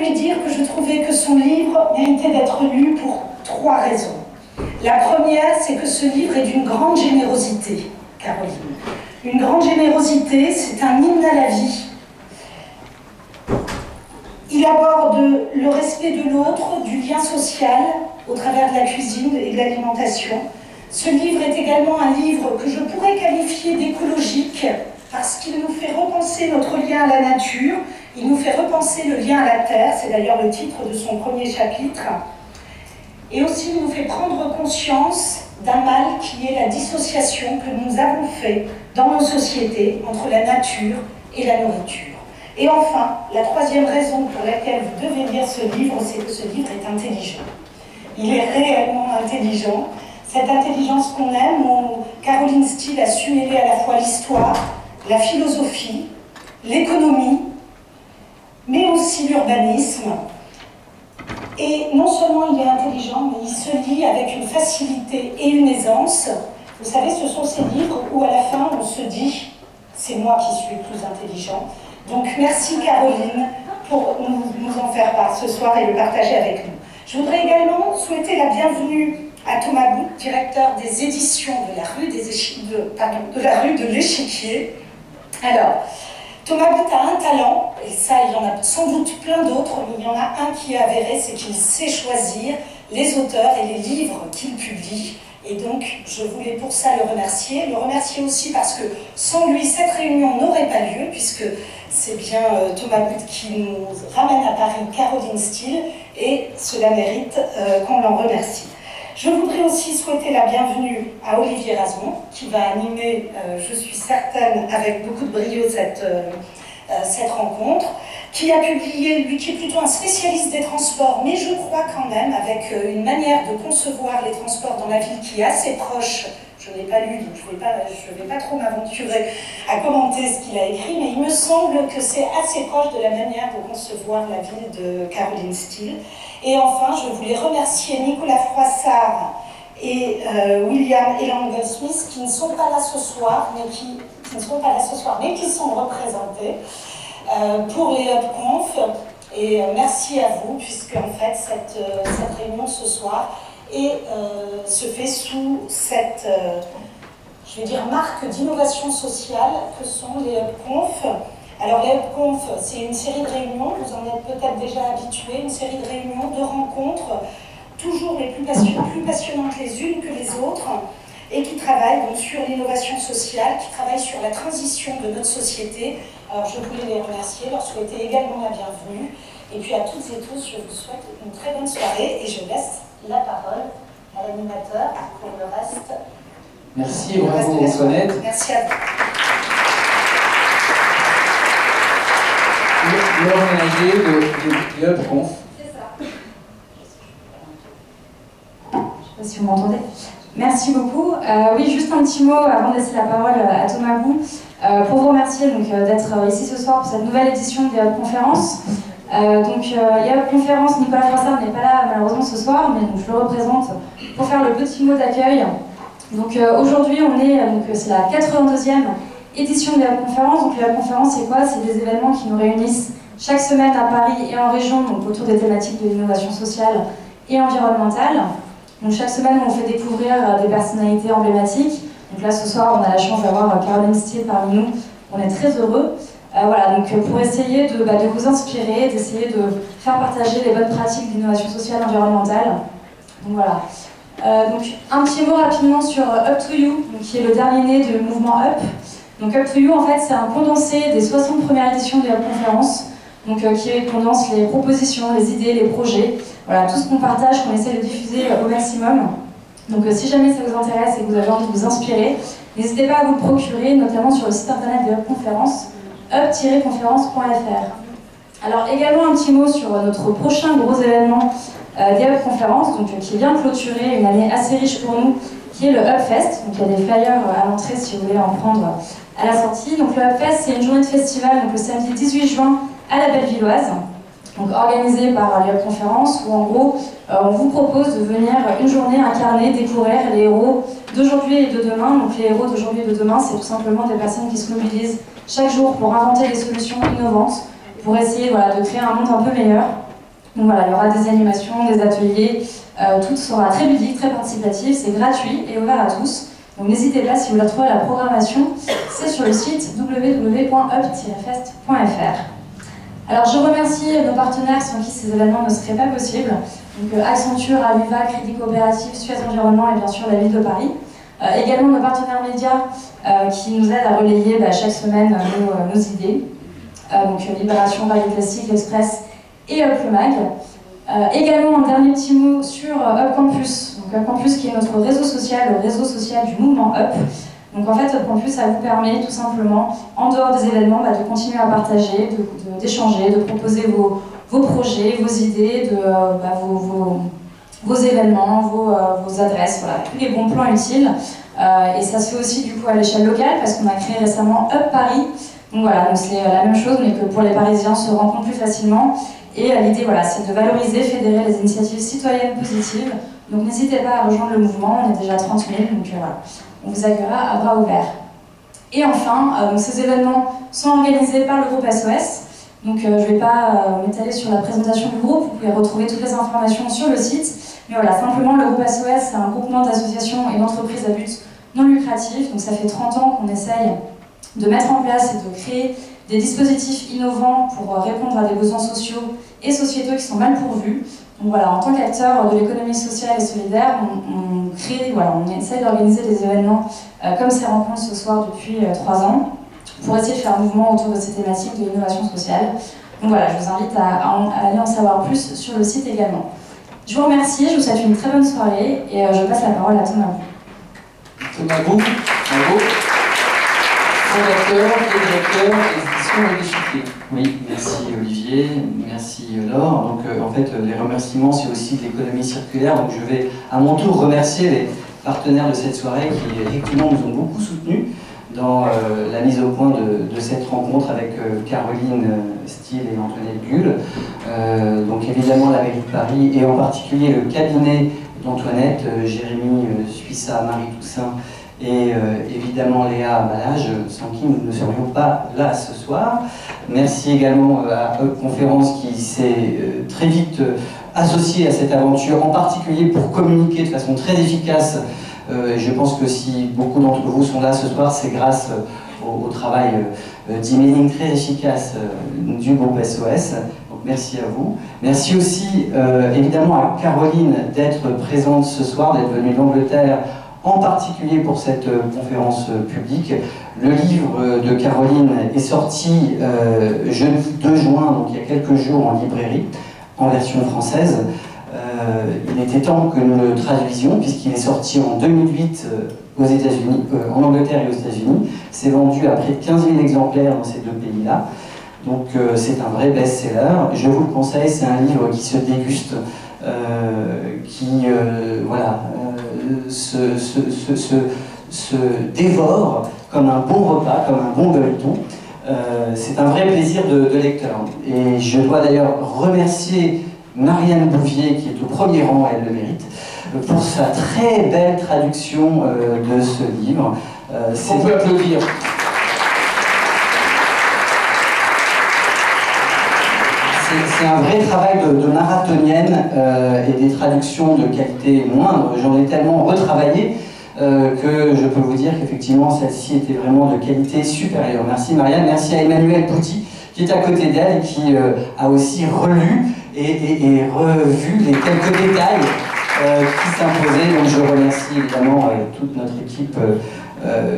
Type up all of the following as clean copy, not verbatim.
lui dire que je trouvais que son livre méritait d'être lu pour 3 raisons. La première, c'est que ce livre est d'une grande générosité, Caroline. Une grande générosité, c'est un hymne à la vie. Il aborde le respect de l'autre, du lien social, au travers de la cuisine et de l'alimentation. Ce livre est également un livre que je pourrais qualifier d'écologique, parce qu'il nous fait repenser notre lien à la nature, il nous fait repenser le lien à la terre, c'est d'ailleurs le titre de son premier chapitre, et aussi il nous fait prendre conscience d'un mal qui est la dissociation que nous avons fait dans nos sociétés entre la nature et la nourriture. Et enfin, la 3e raison pour laquelle vous devez lire ce livre, c'est que ce livre est intelligent. Il est réellement intelligent. Cette intelligence qu'on aime, où Carolyn Steel a su mêler à la fois l'histoire, la philosophie, l'économie, mais aussi l'urbanisme. Et non seulement il est intelligent, mais il se lit avec une facilité et une aisance. Vous savez, ce sont ces livres où à la fin on se dit « c'est moi qui suis le plus intelligent ». Donc merci Caroline pour nous en faire part ce soir et le partager avec nous. Je voudrais également souhaiter la bienvenue à Thomas Guhl, directeur des éditions de la rue de l'Échiquier. Alors, Thomas Guhl a un talent, et ça il y en a sans doute plein d'autres, mais il y en a un qui est avéré, c'est qu'il sait choisir les auteurs et les livres qu'il publie. Et donc, je voulais pour ça le remercier aussi parce que sans lui, cette réunion n'aurait pas lieu, puisque c'est bien Thomas Guhl qui nous ramène à Paris Carolyn Steel, et cela mérite qu'on l'en remercie. Je voudrais aussi souhaiter la bienvenue à Olivier Razemon, qui va animer, je suis certaine, avec beaucoup de brio cette rencontre, qui a publié, lui qui est plutôt un spécialiste des transports, mais je crois quand même avec une manière de concevoir les transports dans la ville qui est assez proche. Je n'ai pas lu, donc je ne vais pas trop m'aventurer à commenter ce qu'il a écrit, mais il me semble que c'est assez proche de la manière de concevoir la ville de Carolyn Steel. Et enfin, je voulais remercier Nicolas Froissart et William Elan Goldsmith qui ne sont pas là ce soir, mais qui sont représentés pour les HubConf. Et merci à vous, puisque en fait cette réunion ce soir se fait sous cette, je vais dire, marque d'innovation sociale que sont les HubConf. Alors les HubConf, c'est une série de réunions, vous en êtes peut-être déjà habitués, une série de réunions, de rencontres, toujours les plus passionnantes les unes que les autres, et qui travaillent donc sur l'innovation sociale, qui travaillent sur la transition de notre société. Alors je voulais les remercier, leur souhaiter également la bienvenue, et puis à toutes et tous, je vous souhaite une très bonne soirée, et je laisse la parole à l'animateur pour le reste. Merci, bravo Antoinette. Merci à vous. Le ménager de HubConf. C'est ça. Je ne sais pas si vous m'entendez. Merci beaucoup. Oui, juste un petit mot avant de laisser la parole à Thomas Guhl, pour vous remercier d'être ici ce soir pour cette nouvelle édition des HubConférences. Il y a HubConférence, Nicolas Froissart n'est pas là malheureusement ce soir, mais je le représente pour faire le petit mot d'accueil. Donc aujourd'hui, c'est la 82e édition des HubConférences. Donc les HubConférences, c'est quoi? C'est des événements qui nous réunissent chaque semaine à Paris et en région, donc autour des thématiques de l'innovation sociale et environnementale. Donc chaque semaine, on fait découvrir des personnalités emblématiques. Donc là, ce soir, on a la chance d'avoir Carolyn Steel parmi nous. On est très heureux. Voilà, donc pour essayer de vous inspirer, d'essayer de faire partager les bonnes pratiques d'innovation sociale et environnementale. Donc voilà. Donc un petit mot rapidement sur Up to You, donc, qui est le dernier né du mouvement Up. Donc Up to You, en fait, c'est un condensé des 60 premières éditions des HubConférences, donc qui condense les propositions, les idées, les projets, voilà, tout ce qu'on partage, qu'on essaie de diffuser au maximum. Donc si jamais ça vous intéresse et que vous avez envie de vous inspirer, n'hésitez pas à vous le procurer, notamment sur le site internet des HubConférences, up-conférence.fr. Alors également un petit mot sur notre prochain gros événement des HubConférences, donc qui vient de clôturer une année assez riche pour nous, qui est le HubFest. Donc il y a des flyers à l'entrée si vous voulez en prendre à la sortie. Donc le HubFest, c'est une journée de festival, donc le samedi 18 juin à la Bellevilloise, donc organisée par les HubConférences, où en gros on vous propose de venir une journée incarner, découvrir les héros d'aujourd'hui et de demain. Donc les héros d'aujourd'hui et de demain, c'est tout simplement des personnes qui se mobilisent chaque jour pour inventer des solutions innovantes, pour essayer de créer un monde un peu meilleur. Donc voilà, il y aura des animations, des ateliers, tout sera très ludique, très participatif, c'est gratuit et ouvert à tous. Donc n'hésitez pas, si vous voulez retrouver la programmation, c'est sur le site www.up-fest.fr. Alors je remercie nos partenaires sans qui ces événements ne seraient pas possibles. Donc Accenture, Aviva, Crédit Coopératif, Suez Environnement et bien sûr la Ville de Paris. Également nos partenaires médias qui nous aident à relayer chaque semaine nos idées. Donc Libération, Radio Classique, L'Express et Up le Mag. Également un dernier petit mot sur Up Campus. Donc Up Campus qui est notre réseau social, le réseau social du mouvement Up. Donc en fait Up Campus ça vous permet tout simplement, en dehors des événements, de continuer à partager, d'échanger, de proposer vos projets, vos idées, vos événements, vos adresses, voilà, tous les bons plans utiles. Et ça se fait aussi du coup à l'échelle locale parce qu'on a créé récemment Up Paris. Donc voilà, c'est la même chose mais que pour les Parisiens se rencontrent plus facilement. Et l'idée voilà, c'est de valoriser, fédérer les initiatives citoyennes positives. Donc n'hésitez pas à rejoindre le mouvement, on est déjà 30 000, donc voilà, on vous accueillera à bras ouverts. Et enfin, ces événements sont organisés par le groupe SOS. Donc je ne vais pas m'étaler sur la présentation du groupe, vous pouvez retrouver toutes les informations sur le site. Mais voilà, simplement le groupe SOS, c'est un groupement d'associations et d'entreprises à but non lucratif. Donc ça fait 30 ans qu'on essaye de mettre en place et de créer des dispositifs innovants pour répondre à des besoins sociaux et sociétaux qui sont mal pourvus. Donc voilà, en tant qu'acteur de l'économie sociale et solidaire, on essaie d'organiser des événements comme ces rencontres ce soir depuis 3 ans pour essayer de faire mouvement autour de ces thématiques de l'innovation sociale. Donc voilà, je vous invite à aller en savoir plus sur le site également. Je vous remercie, je vous souhaite une très bonne soirée et je passe la parole à Thomas Guhl. Thomas Guhl, bravo. Fondateur et directeur édition et échiquier. Oui, merci Olivier, merci Laure. Donc en fait, les remerciements, c'est aussi de l'économie circulaire. Donc je vais à mon tour remercier les partenaires de cette soirée qui effectivement nous ont beaucoup soutenus dans la mise au point de cette rencontre avec Carolyn Steel et Antoinette Guhl. Donc évidemment la mairie de Paris et en particulier le cabinet d'Antoinette, Jérémy Suissa, Marie Toussaint et évidemment Léa Malage, sans qui nous ne serions pas là ce soir. Merci également à Up Conférence qui s'est très vite associé à cette aventure, en particulier pour communiquer de façon très efficace. Je pense que si beaucoup d'entre vous sont là ce soir, c'est grâce au travail d'emailing très efficace du groupe SOS. Donc merci à vous. Merci aussi évidemment à Caroline d'être présente ce soir, d'être venue d'Angleterre, en particulier pour cette conférence publique. Le livre de Caroline est sorti jeudi 2 juin, donc il y a quelques jours en librairie, en version française. Il était temps que nous le traduisions, puisqu'il est sorti en 2008 aux États-Unis, en Angleterre et aux États-Unis. C'est vendu à près de 15 000 exemplaires dans ces deux pays-là. Donc c'est un vrai best-seller. Je vous le conseille, c'est un livre qui se déguste, qui se dévore comme un bon repas, comme un bon gueuleton. C'est un vrai plaisir de lecteur. Et je dois d'ailleurs remercier Marianne Bouvier, qui est au premier rang, elle le mérite, pour sa très belle traduction de ce livre. On peut applaudir. C'est un vrai travail de marathonienne et des traductions de qualité moindre. J'en ai tellement retravaillé que je peux vous dire qu'effectivement celle-ci était vraiment de qualité supérieure. Merci Marianne, merci à Emmanuel Bouty qui est à côté d'elle et qui a aussi relu et revu les quelques détails qui s'imposaient. Donc je remercie évidemment toute notre équipe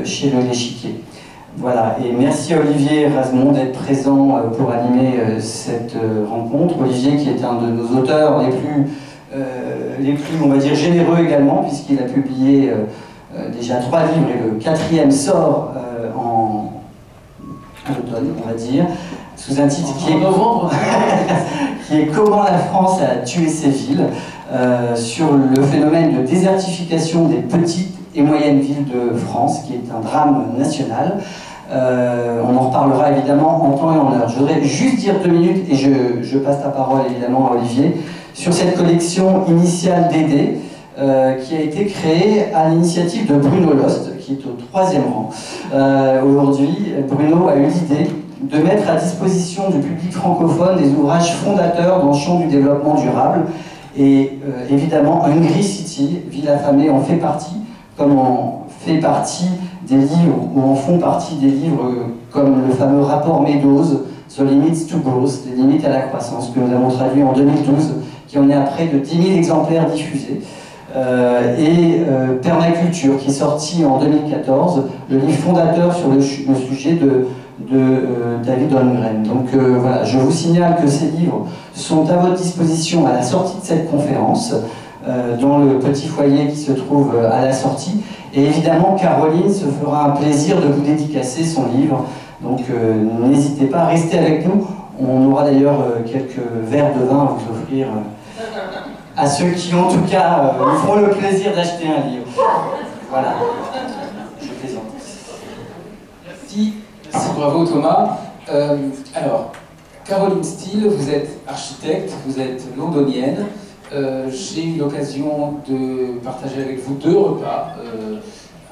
chez l'Échiquier. Voilà, et merci à Olivier Razemon d'être présent pour animer cette rencontre. Olivier qui est un de nos auteurs les plus on va dire, généreux également, puisqu'il a publié déjà 3 livres et le 4e sort à l'automne, on va dire, sous un titre qui est Comment la France a tué ses villes, sur le phénomène de désertification des petites et moyennes villes de France, qui est un drame national. On en reparlera évidemment en temps et en heure. Je voudrais juste dire 2 minutes, et je passe la parole évidemment à Olivier, sur cette collection initiale d'aider, qui a été créée à l'initiative de Bruno Lost, qui est au 3e rang. Aujourd'hui, Bruno a eu l'idée de mettre à disposition du public francophone des ouvrages fondateurs dans le champ du développement durable. Et évidemment, Hungry City, Ville affamée, en fait partie, comme en fait partie des livres, ou en font partie des livres comme le fameux rapport Meadows, The Limits to Growth, les limites à la croissance, que nous avons traduit en 2012, qui en est à près de 10 000 exemplaires diffusés. Permaculture, qui est sorti en 2014, le livre fondateur sur le sujet de David Holmgren. Donc voilà, je vous signale que ces livres sont à votre disposition à la sortie de cette conférence, dans le petit foyer qui se trouve à la sortie. Et évidemment, Caroline se fera un plaisir de vous dédicacer son livre. Donc n'hésitez pas à rester avec nous. On aura d'ailleurs quelques verres de vin à vous offrir à ceux qui, en tout cas, nous feront le plaisir d'acheter un livre. Voilà. Je plaisante. Merci, bravo Thomas. Alors, Carolyn Steel, vous êtes architecte, vous êtes londonienne. J'ai eu l'occasion de partager avec vous 2 repas,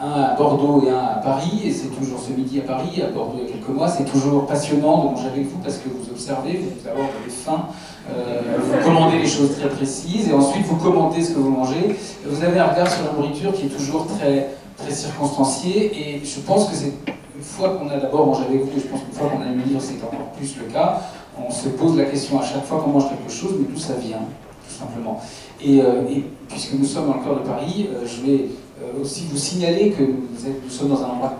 un à Bordeaux et un à Paris, et c'est toujours ce midi à Paris, à Bordeaux il y a quelques mois. C'est toujours passionnant de manger avec vous parce que vous observez, vous avez faim, vous commandez les choses très précises et ensuite vous commentez ce que vous mangez. Vous avez un regard sur la nourriture qui est toujours très, très circonstancié, et je pense que c'est une fois qu'on a d'abord mangé avec vous, et je pense qu'une fois qu'on a lu le livre, c'est encore plus le cas, on se pose la question à chaque fois qu'on mange quelque chose, mais d'où ça vient, tout simplement. Et puisque nous sommes dans le cœur de Paris, je vais aussi vous signaler que nous sommes dans un endroit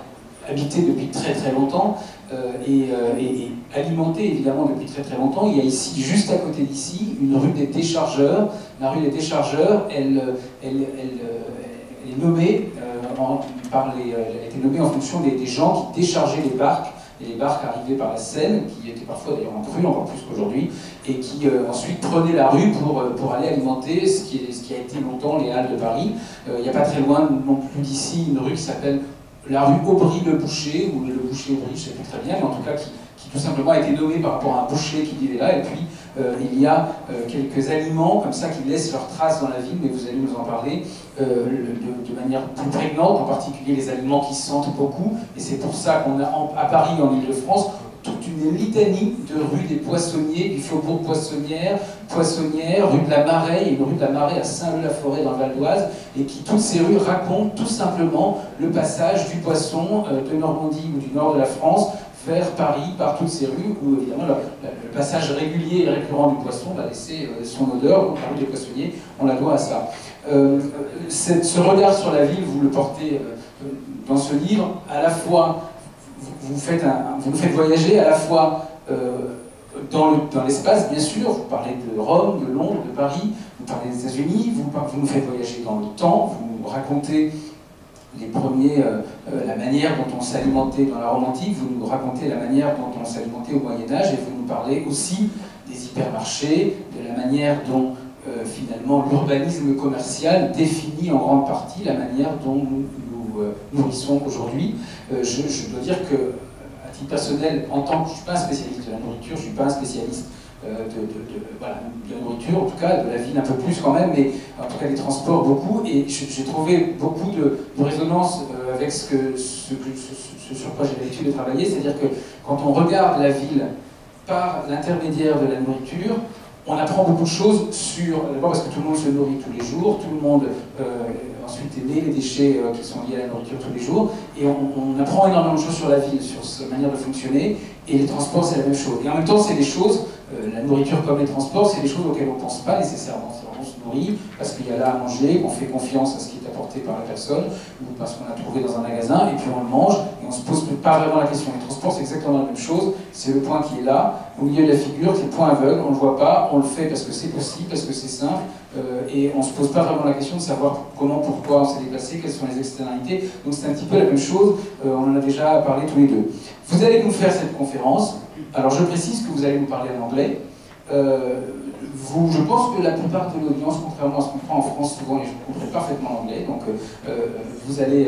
habité depuis très très longtemps et alimenté évidemment depuis très très longtemps. Il y a ici, juste à côté d'ici, une rue des Déchargeurs. La rue des Déchargeurs, elle est nommée elle a été nommée en fonction des gens qui déchargeaient les barques. Et les barques arrivaient par la Seine, qui étaient parfois d'ailleurs en crue, encore plus qu'aujourd'hui, et qui ensuite prenaient la rue pour aller alimenter ce qui a été longtemps les halles de Paris. Il n'y a pas très loin non plus d'ici une rue qui s'appelle la rue Aubry-le-Boucher, ou le Boucher-Aubry, je ne sais plus très bien, mais en tout cas qui tout simplement a été nommé par rapport à un boucher qui vivait là. Et puis il y a quelques aliments comme ça qui laissent leurs traces dans la ville, mais vous allez nous en parler de manière plus prégnante, en particulier les aliments qui sentent beaucoup. Et c'est pour ça qu'on a à Paris, en Ile-de-France, toute une litanie de rues des Poissonniers, du Faubourg Poissonnière, rue de la Maraie, et une rue de la Maraie à Saint-Leu-la-Forêt dans le Val d'Oise, et qui, toutes ces rues racontent tout simplement le passage du poisson de Normandie ou du nord de la France vers Paris par toutes ces rues, où évidemment le passage régulier et récurrent du poisson va laisser son odeur. Donc la rue des Poissonniers, on la doit à ça. Ce regard sur la ville, vous le portez dans ce livre, à la fois vous nous faites voyager à la fois dans l'espace, bien sûr. Vous parlez de Rome, de Londres, de Paris, vous parlez des États-Unis, vous nous faites voyager dans le temps, vous nous racontez les premiers, la manière dont on s'alimentait dans la Rome antique, vous nous racontez la manière dont on s'alimentait au Moyen-Âge, et vous nous parlez aussi des hypermarchés, de la manière dont finalement l'urbanisme commercial définit en grande partie la manière dont nous nourrissons aujourd'hui. Je dois dire que, à titre personnel, en tant que je ne suis pas un spécialiste de la nourriture, je ne suis pas un spécialiste de la nourriture, en tout cas de la ville un peu plus quand même, mais en tout cas des transports beaucoup, et j'ai trouvé beaucoup de résonance avec ce sur quoi j'ai l'habitude de travailler, c'est-à-dire que quand on regarde la ville par l'intermédiaire de la nourriture, on apprend beaucoup de choses d'abord parce que tout le monde se nourrit tous les jours, tout le monde ensuite émet les déchets qui sont liés à la nourriture tous les jours, et on apprend énormément de choses sur la ville, sur sa manière de fonctionner, et les transports c'est la même chose. Et en même temps c'est des choses, la nourriture comme les transports, c'est des choses auxquelles on ne pense pas nécessairement. On se nourrit parce qu'il y a là à manger, qu'on fait confiance à ce qui est apporté par la personne, ou parce qu'on a trouvé dans un magasin, et puis on le mange, et on ne se pose pas vraiment la question. Les transports c'est exactement la même chose, c'est le point qui est là, au milieu de la figure, c'est le point aveugle, on ne le voit pas, on le fait parce que c'est possible, parce que c'est simple, et on ne se pose pas vraiment la question de savoir comment, pourquoi on s'est déplacé, quelles sont les externalités. Donc c'est un petit peu la même chose, on en a déjà parlé tous les deux. Vous allez nous faire cette conférence, alors je précise que vous allez nous parler en anglais. Je pense que la plupart de l'audience, contrairement à ce qu'on prend en France souvent, et je comprends parfaitement l'anglais, donc vous allez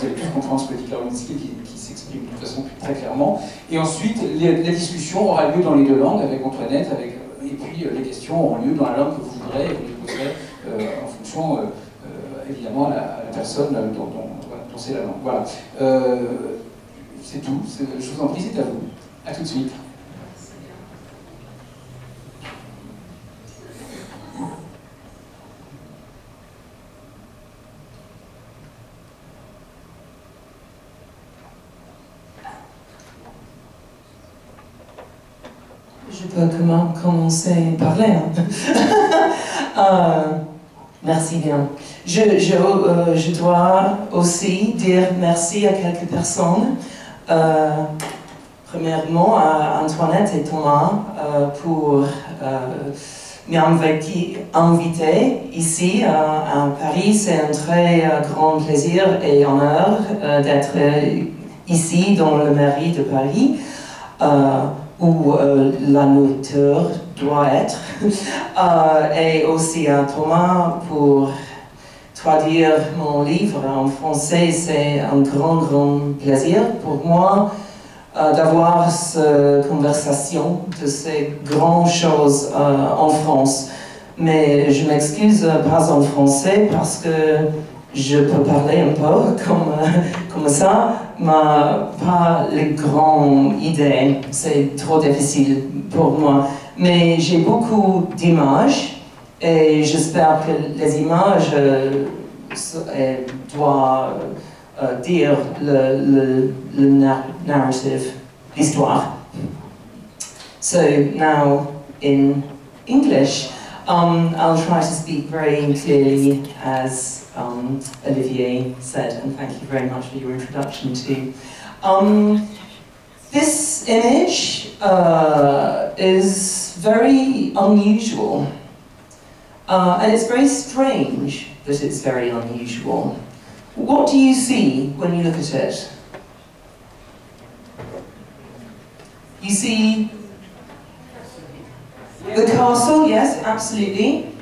tous comprendre ce que dit Carolyn Steel qui s'exprime de toute façon très clairement. Et ensuite, la discussion aura lieu dans les 2 langues avec Antoinette, et puis les questions auront lieu dans la langue que vous voudrez, et vous les poserez en fonction, évidemment, à la personne dont c'est la langue. Voilà. C'est tout. Je vous en prie, c'est à vous. tout de suite. Je peux commencer à parler. Merci bien. Je dois aussi dire merci à quelques personnes. Premièrement, à Antoinette et Thomas pour m'inviter ici à Paris. C'est un très grand plaisir et honneur d'être ici dans la mairie de Paris. Où la nourriture doit être, et aussi à Thomas pour traduire mon livre en français. C'est un grand plaisir pour moi d'avoir cette conversation de ces grandes choses en France. Mais je m'excuse pas en français parce que je peux parler un peu comme ça, mais pas les grandes idées, c'est trop difficile pour moi. Mais j'ai beaucoup d'images et j'espère que les images doivent dire le narrative, l'histoire. So now in English, I'll try to speak very clearly as Olivier said, and thank you very much for your introduction too. This image is very unusual, and it's very strange that it's very unusual. What do you see when you look at it? You see the castle, yes, absolutely.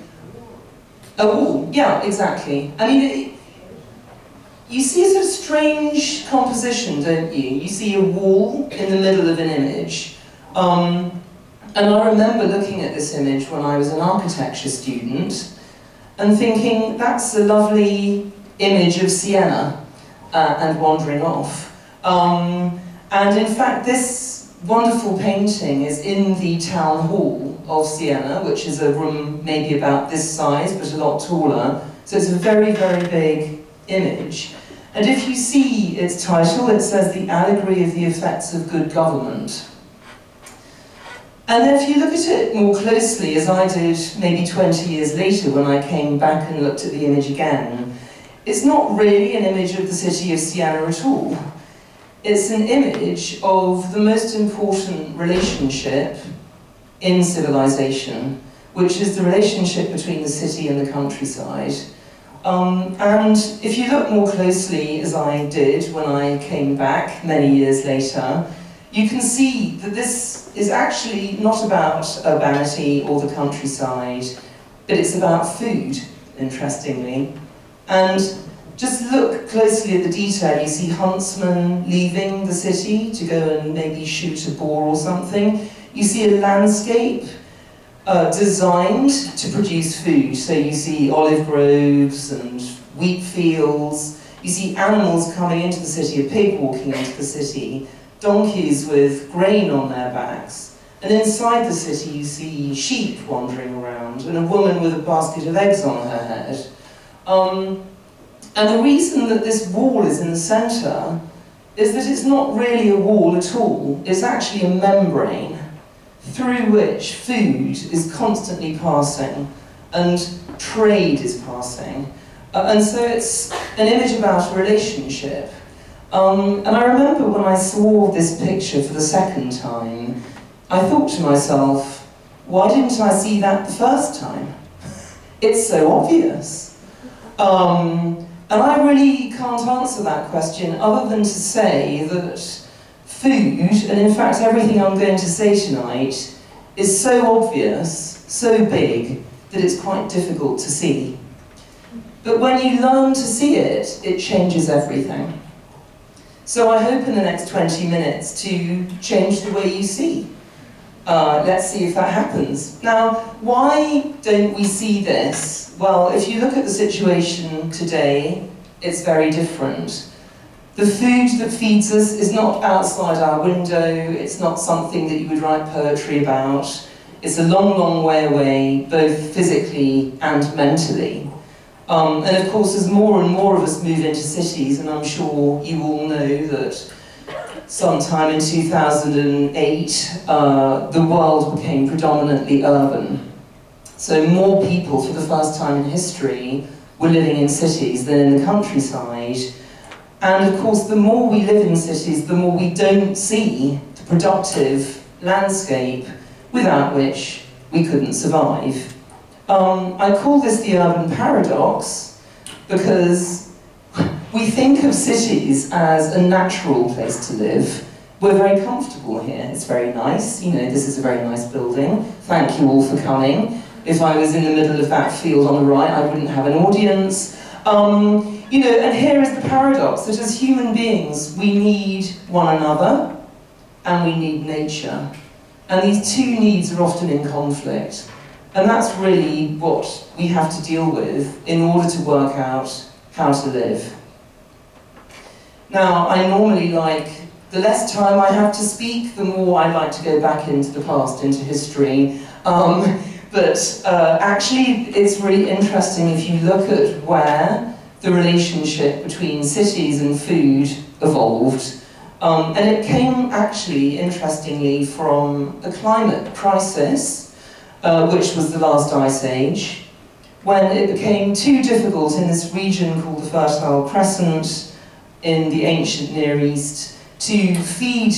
A wall, yeah, exactly. I mean, you see a sort of strange composition, don't you? You see a wall in the middle of an image. And I remember looking at this image when I was an architecture student and thinking, that's a lovely image of Siena and wandering off. And in fact, this wonderful painting is in the town hall of Siena, which is a room maybe about this size, but a lot taller. So it's a very big image. And if you see its title, it says The Allegory of the Effects of Good Government. And if you look at it more closely, as I did maybe 20 years later when I came back and looked at the image again, it's not really an image of the city of Siena at all. It's an image of the most important relationship in civilization, which is the relationship between the city and the countryside. And if you look more closely, as I did when I came back many years later, you can see that this is actually not about urbanity or the countryside, but it's about food, interestingly. And just look closely at the detail. You see huntsmen leaving the city to go and maybe shoot a boar or something. You see a landscape designed to produce food. So you see olive groves and wheat fields. You see animals coming into the city, a pig walking into the city, donkeys with grain on their backs. And inside the city you see sheep wandering around and a woman with a basket of eggs on her head. And the reason that this wall is in the centre is that it's not really a wall at all. It's actually a membrane through which food is constantly passing and trade is passing. And so it's an image about a relationship. And I remember when I saw this picture for the second time, I thought to myself, why didn't I see that the first time? It's so obvious. And I really can't answer that question other than to say that food, and in fact everything I'm going to say tonight, is so obvious, so big, that it's quite difficult to see. But when you learn to see it, it changes everything. So I hope in the next 20 minutes to change the way you see. Let's see if that happens. Now, why don't we see this? Well, if you look at the situation today, it's very different. The food that feeds us is not outside our window, it's not something that you would write poetry about. It's a long, long way away, both physically and mentally. And of course, as more and more of us move into cities, and I'm sure you all know that sometime in 2008, the world became predominantly urban. So more people, for the first time in history, were living in cities than in the countryside. And of course, the more we live in cities, the more we don't see the productive landscape without which we couldn't survive. I call this the urban paradox because we think of cities as a natural place to live. We're very comfortable here, it's very nice. You know, this is a very nice building. Thank you all for coming. If I was in the middle of that field on the right, I wouldn't have an audience. You know, and here is the paradox, that as human beings, we need one another and we need nature. And these two needs are often in conflict. And that's really what we have to deal with in order to work out how to live. Now, I normally like, the less time I have to speak, the more I like to go back into the past, into history. But actually, it's really interesting if you look at where the relationship between cities and food evolved. And it came actually, interestingly, from a climate crisis, which was the last ice age, when it became too difficult in this region called the Fertile Crescent in the ancient Near East to feed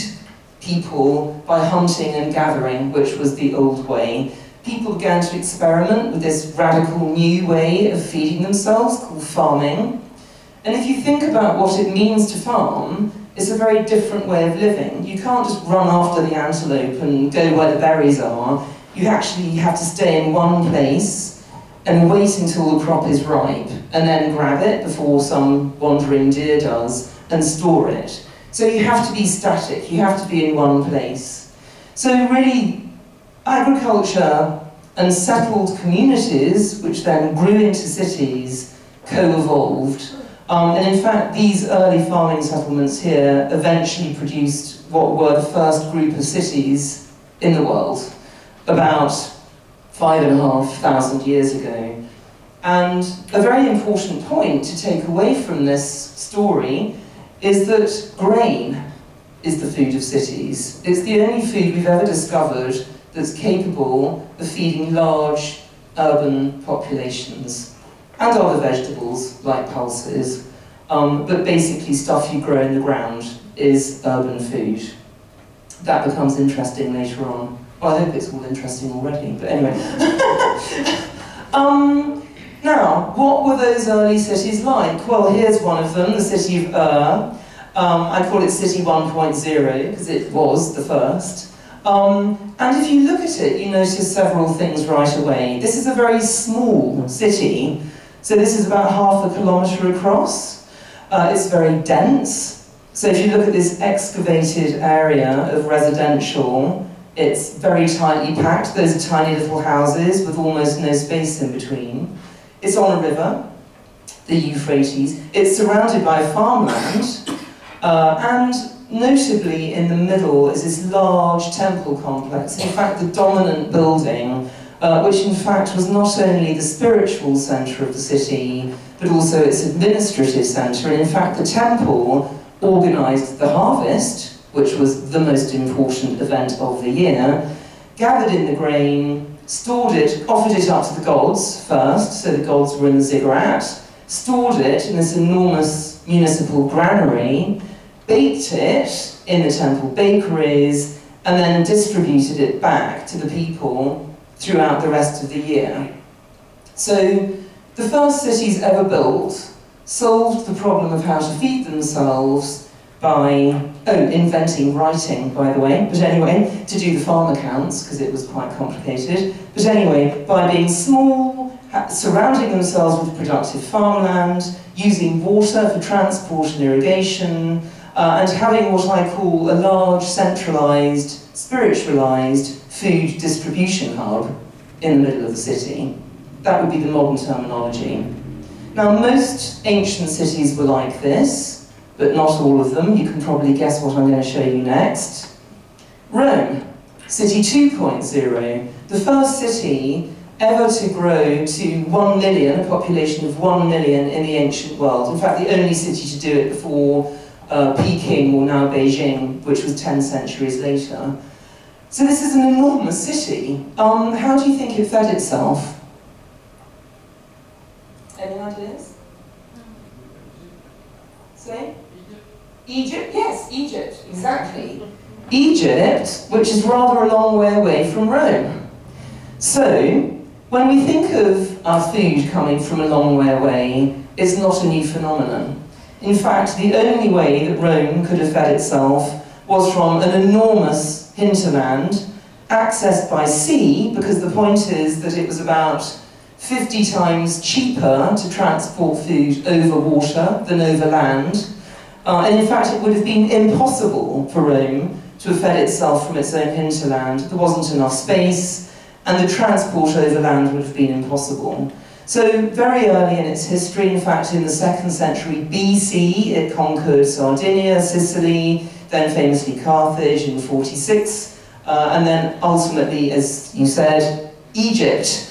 people by hunting and gathering, which was the old way. People began to experiment with this radical new way of feeding themselves called farming. And if you think about what it means to farm, it's a very different way of living. You can't just run after the antelope and go where the berries are. You actually have to stay in one place and wait until the crop is ripe, and then grab it before some wandering deer does, and store it. So you have to be static, you have to be in one place. So really, agriculture and settled communities, which then grew into cities, co-evolved. And in fact, these early farming settlements here eventually produced what were the first group of cities in the world, about 5,500 years ago. And a very important point to take away from this story is that grain is the food of cities. It's the only food we've ever discovered that's capable of feeding large urban populations, and other vegetables like pulses, but basically stuff you grow in the ground is urban food. That becomes interesting later on. Well, I hope it's all interesting already, but anyway. Now, what were those early cities like? Well, here's one of them, the city of I call it City 1.0 because it was the first. And if you look at it, you notice several things right away. This is a very small city, so this is about 0.5 kilometre across. It's very dense. So if you look at this excavated area of residential, it's very tightly packed. Those are tiny little houses with almost no space in between. It's on a river, the Euphrates. It's surrounded by farmland, and notably in the middle is this large temple complex. In fact, the dominant building, which in fact was not only the spiritual centre of the city, but also its administrative centre. And in fact, the temple organised the harvest, which was the most important event of the year, gathered in the grain, stored it, offered it up to the gods first, so the gods were in the ziggurat, stored it in this enormous municipal granary, baked it in the temple bakeries, and then distributed it back to the people throughout the rest of the year. So the first cities ever built solved the problem of how to feed themselves by, inventing writing, by the way, but anyway, to do the farm accounts, because it was quite complicated, but anyway, by being small, surrounding themselves with productive farmland, using water for transport and irrigation, and having what I call a large, centralised, spiritualised food distribution hub in the middle of the city. That would be the modern terminology. Now, most ancient cities were like this. but not all of them. You can probably guess what I'm going to show you next. Rome, city 2.0, the first city ever to grow to 1 million, a population of 1 million in the ancient world. In fact, the only city to do it before Peking, or now Beijing, which was 10 centuries later. So this is an enormous city. How do you think it fed itself? Any ideas? Say? Egypt? Yes, Egypt, exactly. Egypt, which is rather a long way away from Rome. So, when we think of our food coming from a long way away, it's not a new phenomenon. In fact, the only way that Rome could have fed itself was from an enormous hinterland, accessed by sea, because the point is that it was about 50 times cheaper to transport food over water than over land. And in fact, it would have been impossible for Rome to have fed itself from its own hinterland. There wasn't enough space, and the transport over land would have been impossible. So very early in its history, in fact in the 2nd century BC, it conquered Sardinia, Sicily, then famously Carthage in 46, and then ultimately, as you said, Egypt,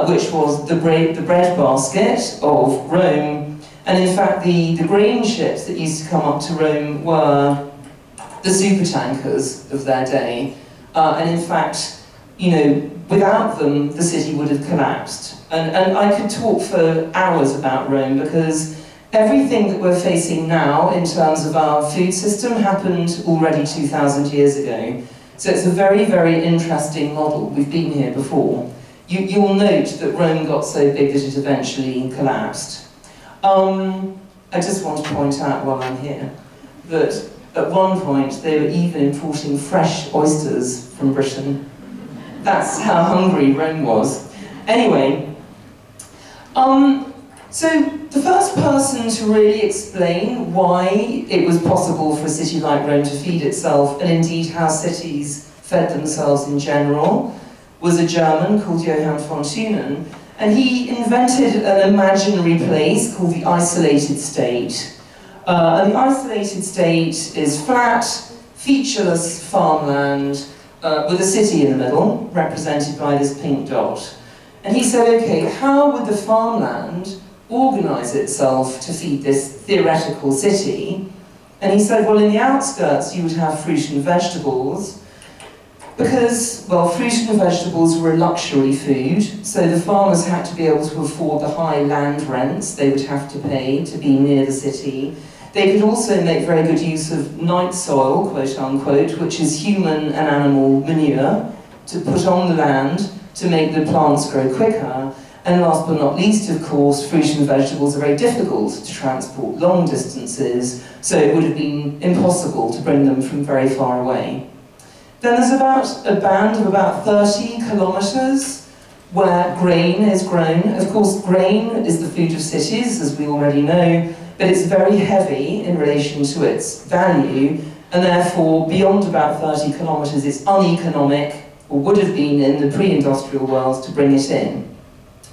which was the bread basket of Rome. And in fact, the grain ships that used to come up to Rome were the supertankers of their day. And in fact, you know, without them, the city would have collapsed. And I could talk for hours about Rome, because everything that we're facing now in terms of our food system happened already 2,000 years ago. So it's a very, very interesting model. We've been here before. You'll note that Rome got so big that it eventually collapsed. I just want to point out while I'm here that at one point they were even importing fresh oysters from Britain. That's how hungry Rome was. Anyway, so the first person to really explain why it was possible for a city like Rome to feed itself, and indeed how cities fed themselves in general, was a German called Johann von Thünen, and he invented an imaginary place called the isolated state. And the isolated state is flat, featureless farmland with a city in the middle, represented by this pink dot. And he said, okay, how would the farmland organise itself to feed this theoretical city? And he said, well, in the outskirts you would have fruit and vegetables, because, well, fruit and vegetables were a luxury food, so the farmers had to be able to afford the high land rents they would have to pay to be near the city. They could also make very good use of night soil, quote unquote, which is human and animal manure, to put on the land to make the plants grow quicker. And last but not least, of course, fruit and vegetables are very difficult to transport long distances, so it would have been impossible to bring them from very far away. Then there's about a band of about 30 kilometres where grain is grown. Of course, grain is the food of cities, as we already know, but it's very heavy in relation to its value, and therefore, beyond about 30 kilometres, it's uneconomic, or would have been in the pre-industrial world, to bring it in.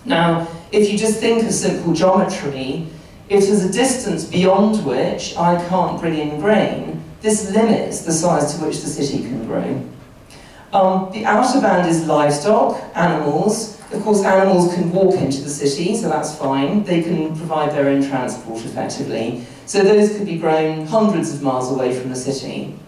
Now, if you just think of simple geometry, if there's a distance beyond which I can't bring in grain, this limits the size to which the city can grow. The outer band is livestock, animals. Of course, animals can walk into the city, so that's fine. They can provide their own transport effectively. So those could be grown hundreds of miles away from the city.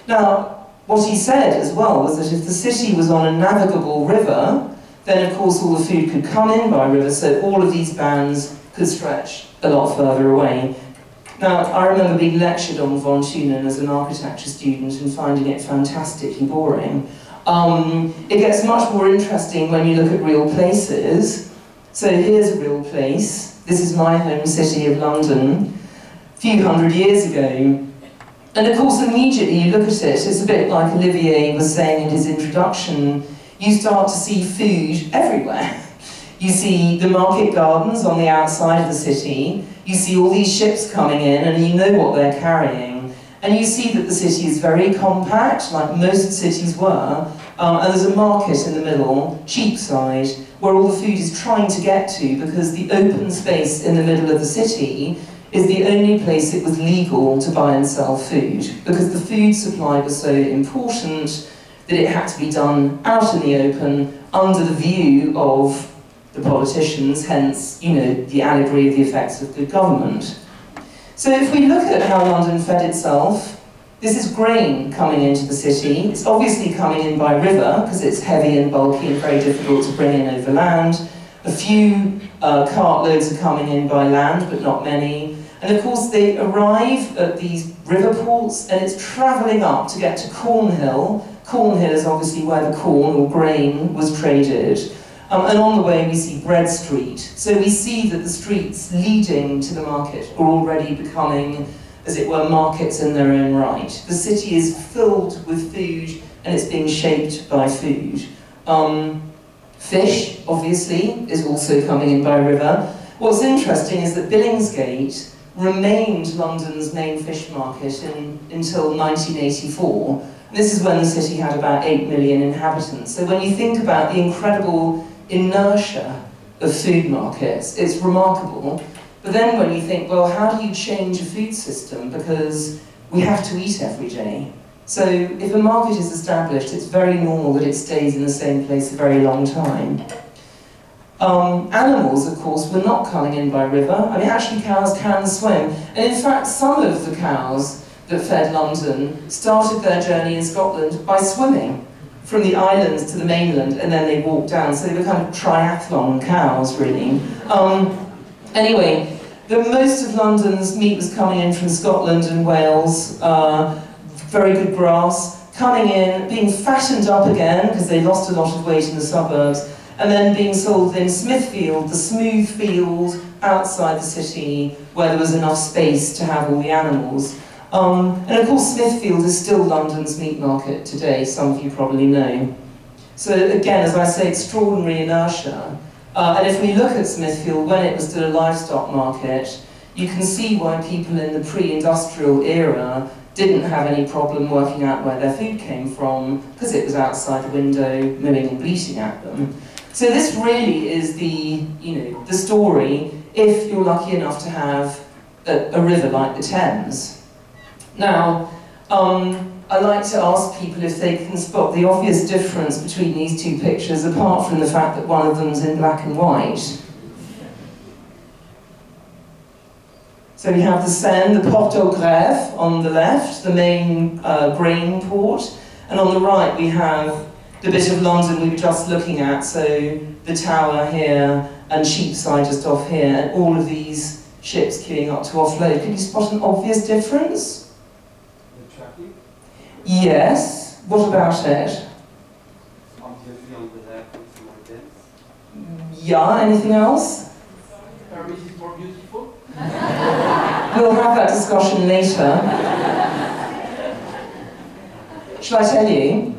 Now, what he said as well was that if the city was on a navigable river, then of course all the food could come in by river, so all of these bands could stretch a lot further away. Now, I remember being lectured on von Thünen as an architecture student and finding it fantastically boring. It gets much more interesting when you look at real places. So here's a real place. This is my home city of London, a few hundred years ago. And of course, immediately you look at it, it's a bit like Olivier was saying in his introduction, you start to see food everywhere. You see the market gardens on the outside of the city, you see all these ships coming in and you know what they're carrying. And you see that the city is very compact, like most cities were, and there's a market in the middle, Cheapside, where all the food is trying to get to, because the open space in the middle of the city is the only place it was legal to buy and sell food, because the food supply was so important that it had to be done out in the open, under the view of the politicians, hence, you know, the allegory of the effects of good government. So if we look at how London fed itself, this is grain coming into the city. It's obviously coming in by river, because it's heavy and bulky and very difficult to bring in over land. A few cartloads are coming in by land, but not many. And of course they arrive at these river ports, and it's travelling up to get to Cornhill. Cornhill is obviously where the corn or grain was traded. And on the way we see Bread Street. So we see that the streets leading to the market are already becoming, as it were, markets in their own right. The city is filled with food, and it's being shaped by food. Fish, obviously, is also coming in by river. What's interesting is that Billingsgate remained London's main fish market until 1984. This is when the city had about 8 million inhabitants. So when you think about the incredible inertia of food markets, it's remarkable. But then when you think, well, how do you change a food system? Because we have to eat every day. So if a market is established, it's very normal that it stays in the same place a very long time. Animals, of course, were not coming in by river. I mean, actually cows can swim. And in fact, some of the cows that fed London started their journey in Scotland by swimming from the islands to the mainland, and then they walked down. So they were kind of triathlon cows, really. Anyway, most of London's meat was coming in from Scotland and Wales. Very good grass, coming in, being fattened up again, because they lost a lot of weight in the suburbs, and then being sold in Smithfield, the smooth field outside the city, where there was enough space to have all the animals. And of course Smithfield is still London's meat market today, some of you probably know. So again, as I say, extraordinary inertia. And if we look at Smithfield, when it was still a livestock market, you can see why people in the pre-industrial era didn't have any problem working out where their food came from, because it was outside the window, mooing and bleating at them. So this really is the, the story, if you're lucky enough to have a river like the Thames. Now, I like to ask people if they can spot the obvious difference between these two pictures, apart from the fact that one of them's in black and white. So we have the Seine, the Porte aux Grèves on the left, the main grain port, and on the right we have the bit of London we were just looking at, so the Tower here and Cheapside just off here, and all of these ships queuing up to offload. Can you spot an obvious difference? The traffic? Yes. What about it? Obviously on the left it's more dense. Yeah, anything else? Paris is more beautiful. We'll have that discussion later. Shall I tell you?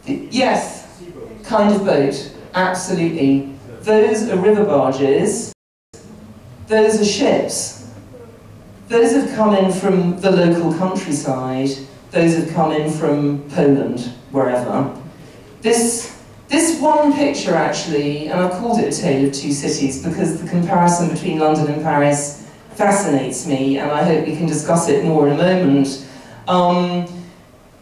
Yes, kind of boat, absolutely. Those are river barges, those are ships. Those have come in from the local countryside, those have come in from Poland, wherever. This one picture actually, and I've called it A Tale of Two Cities because the comparison between London and Paris fascinates me, and I hope we can discuss it more in a moment.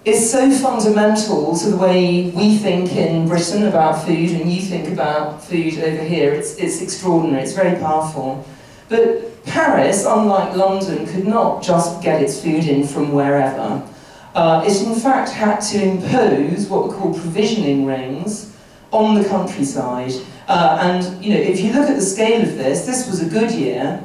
It's so fundamental to the way we think in Britain about food, and you think about food over here. It's extraordinary, it's very powerful. But Paris, unlike London, could not just get its food in from wherever. It in fact had to impose what were called provisioning rings on the countryside. And if you look at the scale of this was a good year,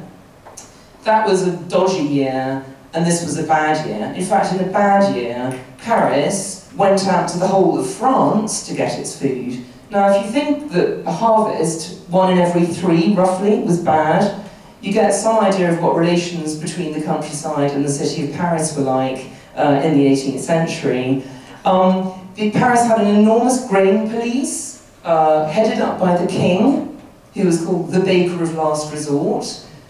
that was a dodgy year, and this was a bad year. In fact, in a bad year, Paris went out to the whole of France to get its food. Now, if you think that a harvest, 1 in every 3, roughly, was bad, you get some idea of what relations between the countryside and the city of Paris were like in the 18th century. Paris had an enormous grain police, headed up by the king, who was called the Baker of Last Resort,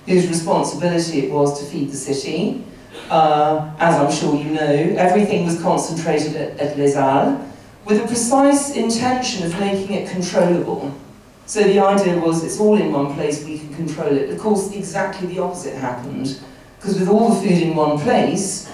whose responsibility it was to feed the city. As I'm sure you know, everything was concentrated at Les Halles, with a precise intention of making it controllable. So the idea was, it's all in one place, we can control it. Of course, exactly the opposite happened, because with all the food in one place,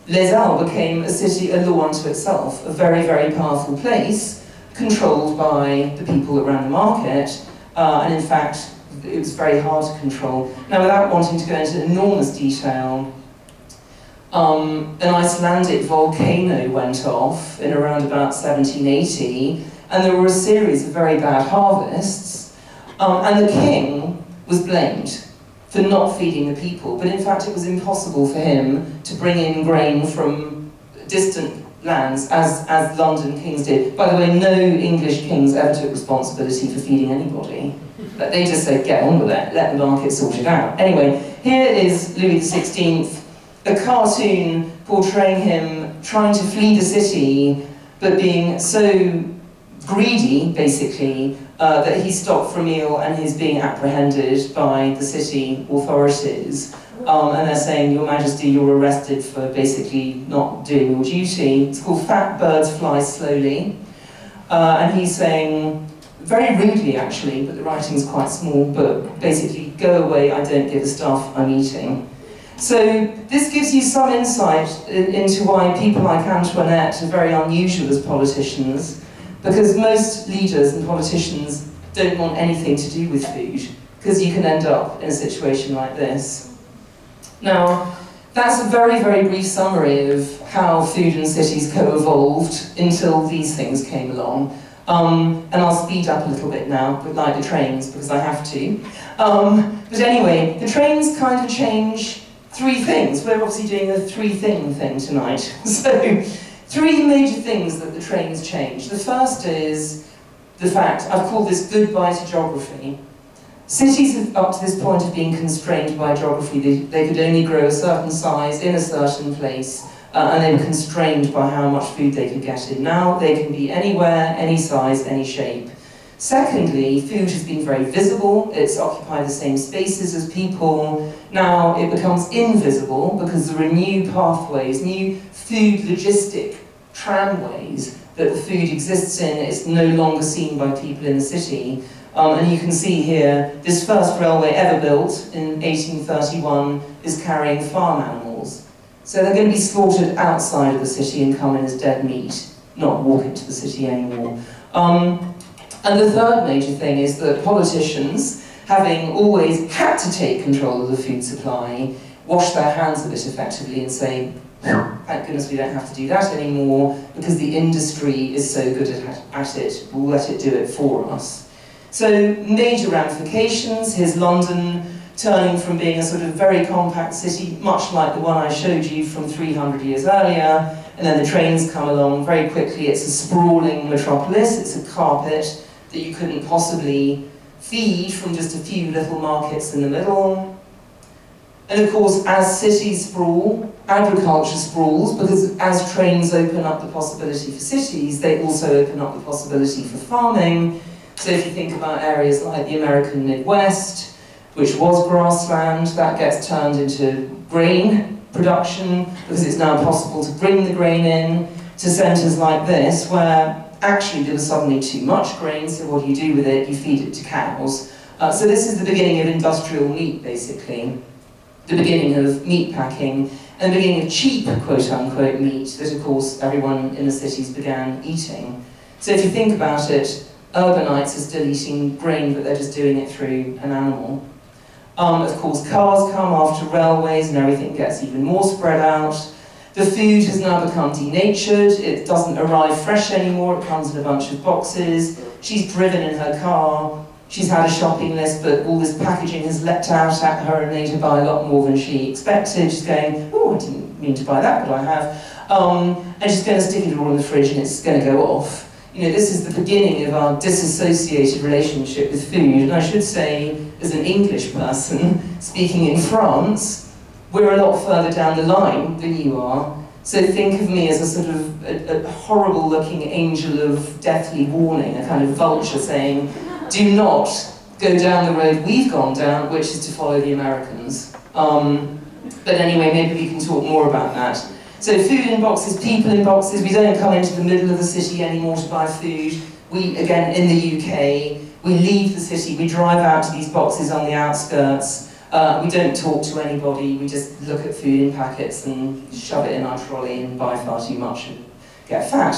Les Halles became a city, a law unto itself, a very, very powerful place, controlled by the people that ran the market, and in fact, it was very hard to control. Now, without wanting to go into enormous detail, an Icelandic volcano went off in around about 1780, and there were a series of very bad harvests, and the king was blamed for not feeding the people, but in fact it was impossible for him to bring in grain from distant lands as London kings did. By the way, no English kings ever took responsibility for feeding anybody. They just said, get on with it, let the market sort it out. Anyway, here is Louis XVI, a cartoon portraying him trying to flee the city, but being so greedy, basically, that he stopped for a meal and he's being apprehended by the city authorities. And they're saying, Your Majesty, you're arrested for basically not doing your duty. It's called Fat Birds Fly Slowly. And he's saying, very rudely actually, but the writing's quite small, but basically, go away, I don't give a stuff, I'm eating. So this gives you some insight into why people like Antoinette are very unusual as politicians, because most leaders and politicians don't want anything to do with food, because you can end up in a situation like this. Now, that's a very, very brief summary of how food and cities co-evolved until these things came along. And I'll speed up a little bit now, but like the trains, because I have to. But anyway, the trains kind of change three things. We're obviously doing a three-thing thing tonight. So, three major things that the trains change. The first is the fact, I've called this goodbye to geography. Cities have, up to this point, have been constrained by geography. They could only grow a certain size in a certain place, and they were constrained by how much food they could get in. Now they can be anywhere, any size, any shape. Secondly, food has been very visible. It's occupied the same spaces as people. Now it becomes invisible because there are new pathways, new food logistic tramways that the food exists in. It's no longer seen by people in the city. And you can see here, this first railway ever built in 1831 is carrying farm animals. So they're going to be slaughtered outside of the city and come in as dead meat, not walk into the city anymore. And the third major thing is that politicians, having always had to take control of the food supply, wash their hands of it effectively and say, thank goodness we don't have to do that anymore because the industry is so good at it, we'll let it do it for us. So major ramifications, here's London turning from being a sort of very compact city, much like the one I showed you from 300 years earlier, and then the trains come along very quickly. It's a sprawling metropolis, it's a carpet that you couldn't possibly feed from just a few little markets in the middle. And of course, as cities sprawl, agriculture sprawls, because as trains open up the possibility for cities, they also open up the possibility for farming. So if you think about areas like the American Midwest, which was grassland, that gets turned into grain production, because it's now possible to bring the grain in to centres like this, where actually there was suddenly too much grain, so what do you do with it? You feed it to cows. So this is the beginning of industrial meat, basically. The beginning of meat packing, and the beginning of cheap, quote-unquote, meat that, of course, everyone in the cities began eating. So if you think about it, urbanites are still eating grain, but they're just doing it through an animal. Of course, cars come after railways and everything gets even more spread out. The food has now become denatured. It doesn't arrive fresh anymore. It comes in a bunch of boxes. She's driven in her car. She's had a shopping list, but all this packaging has leapt out at her and made her buy a lot more than she expected. She's going, oh, I didn't mean to buy that, but I have. And she's going to stick it all in the fridge and it's going to go off. You know, this is the beginning of our disassociated relationship with food. And I should say, as an English person speaking in France, we're a lot further down the line than you are. So think of me as a sort of a horrible-looking angel of deathly warning, a kind of vulture saying, do not go down the road we've gone down, which is to follow the Americans. But anyway, maybe we can talk more about that. So food in boxes, people in boxes. We don't come into the middle of the city anymore to buy food. We, again, in the UK, We leave the city, we drive out to these boxes on the outskirts, we don't talk to anybody, we just look at food in packets and shove it in our trolley and buy far too much and get fat.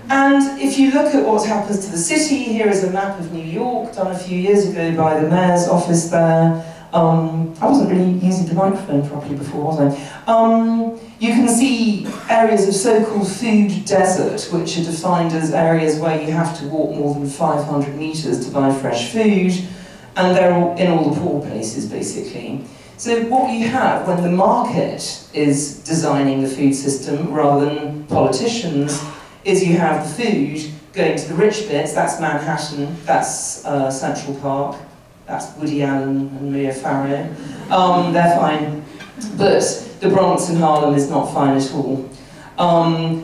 And if you look at what happens to the city, here is a map of New York done a few years ago by the mayor's office there. I wasn't really using the microphone properly before, was I? You can see areas of so-called food desert, which are defined as areas where you have to walk more than 500 meters to buy fresh food, and they're in all the poor places, basically. So what you have when the market is designing the food system, rather than politicians, is you have the food going to the rich bits. That's Manhattan, that's Central Park, that's Woody Allen and Mia Farrow. They're fine, but the Bronx and Harlem is not fine at all.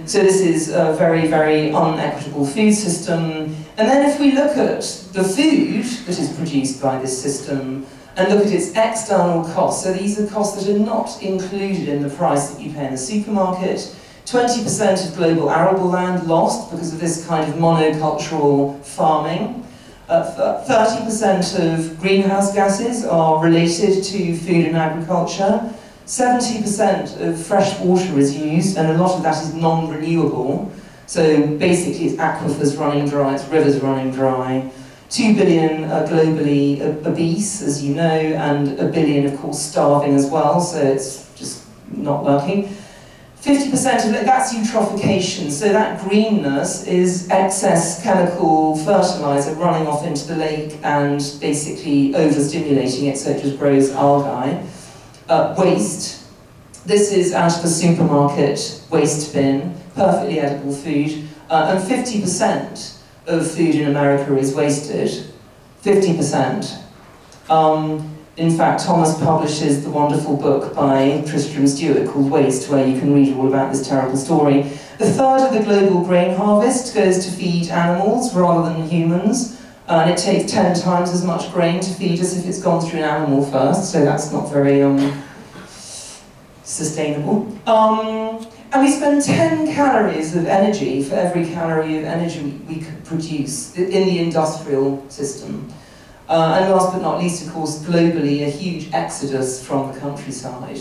So this is a very, very unequitable food system. And then if we look at the food that is produced by this system and look at its external costs, so these are costs that are not included in the price that you pay in the supermarket. 20% of global arable land lost because of this kind of monocultural farming. 30% of greenhouse gases are related to food and agriculture. 70% of fresh water is used, and a lot of that is non-renewable. So basically it's aquifers running dry, it's rivers running dry. 2 billion are globally obese, as you know, and 1 billion, of course, starving as well, so it's just not working. 50% of it, that's eutrophication, so that greenness is excess chemical fertilizer running off into the lake and basically overstimulating it so it just grows algae. Waste. This is out of a supermarket waste bin, perfectly edible food, and 50% of food in America is wasted. 50%. In fact, Thomas publishes the wonderful book by Tristram Stewart called Waste, where you can read all about this terrible story. A third of the global grain harvest goes to feed animals rather than humans, and it takes 10 times as much grain to feed us if it's gone through an animal first, so that's not very sustainable. And we spend 10 calories of energy for every calorie of energy we could produce in the industrial system. And last but not least, of course, globally, a huge exodus from the countryside.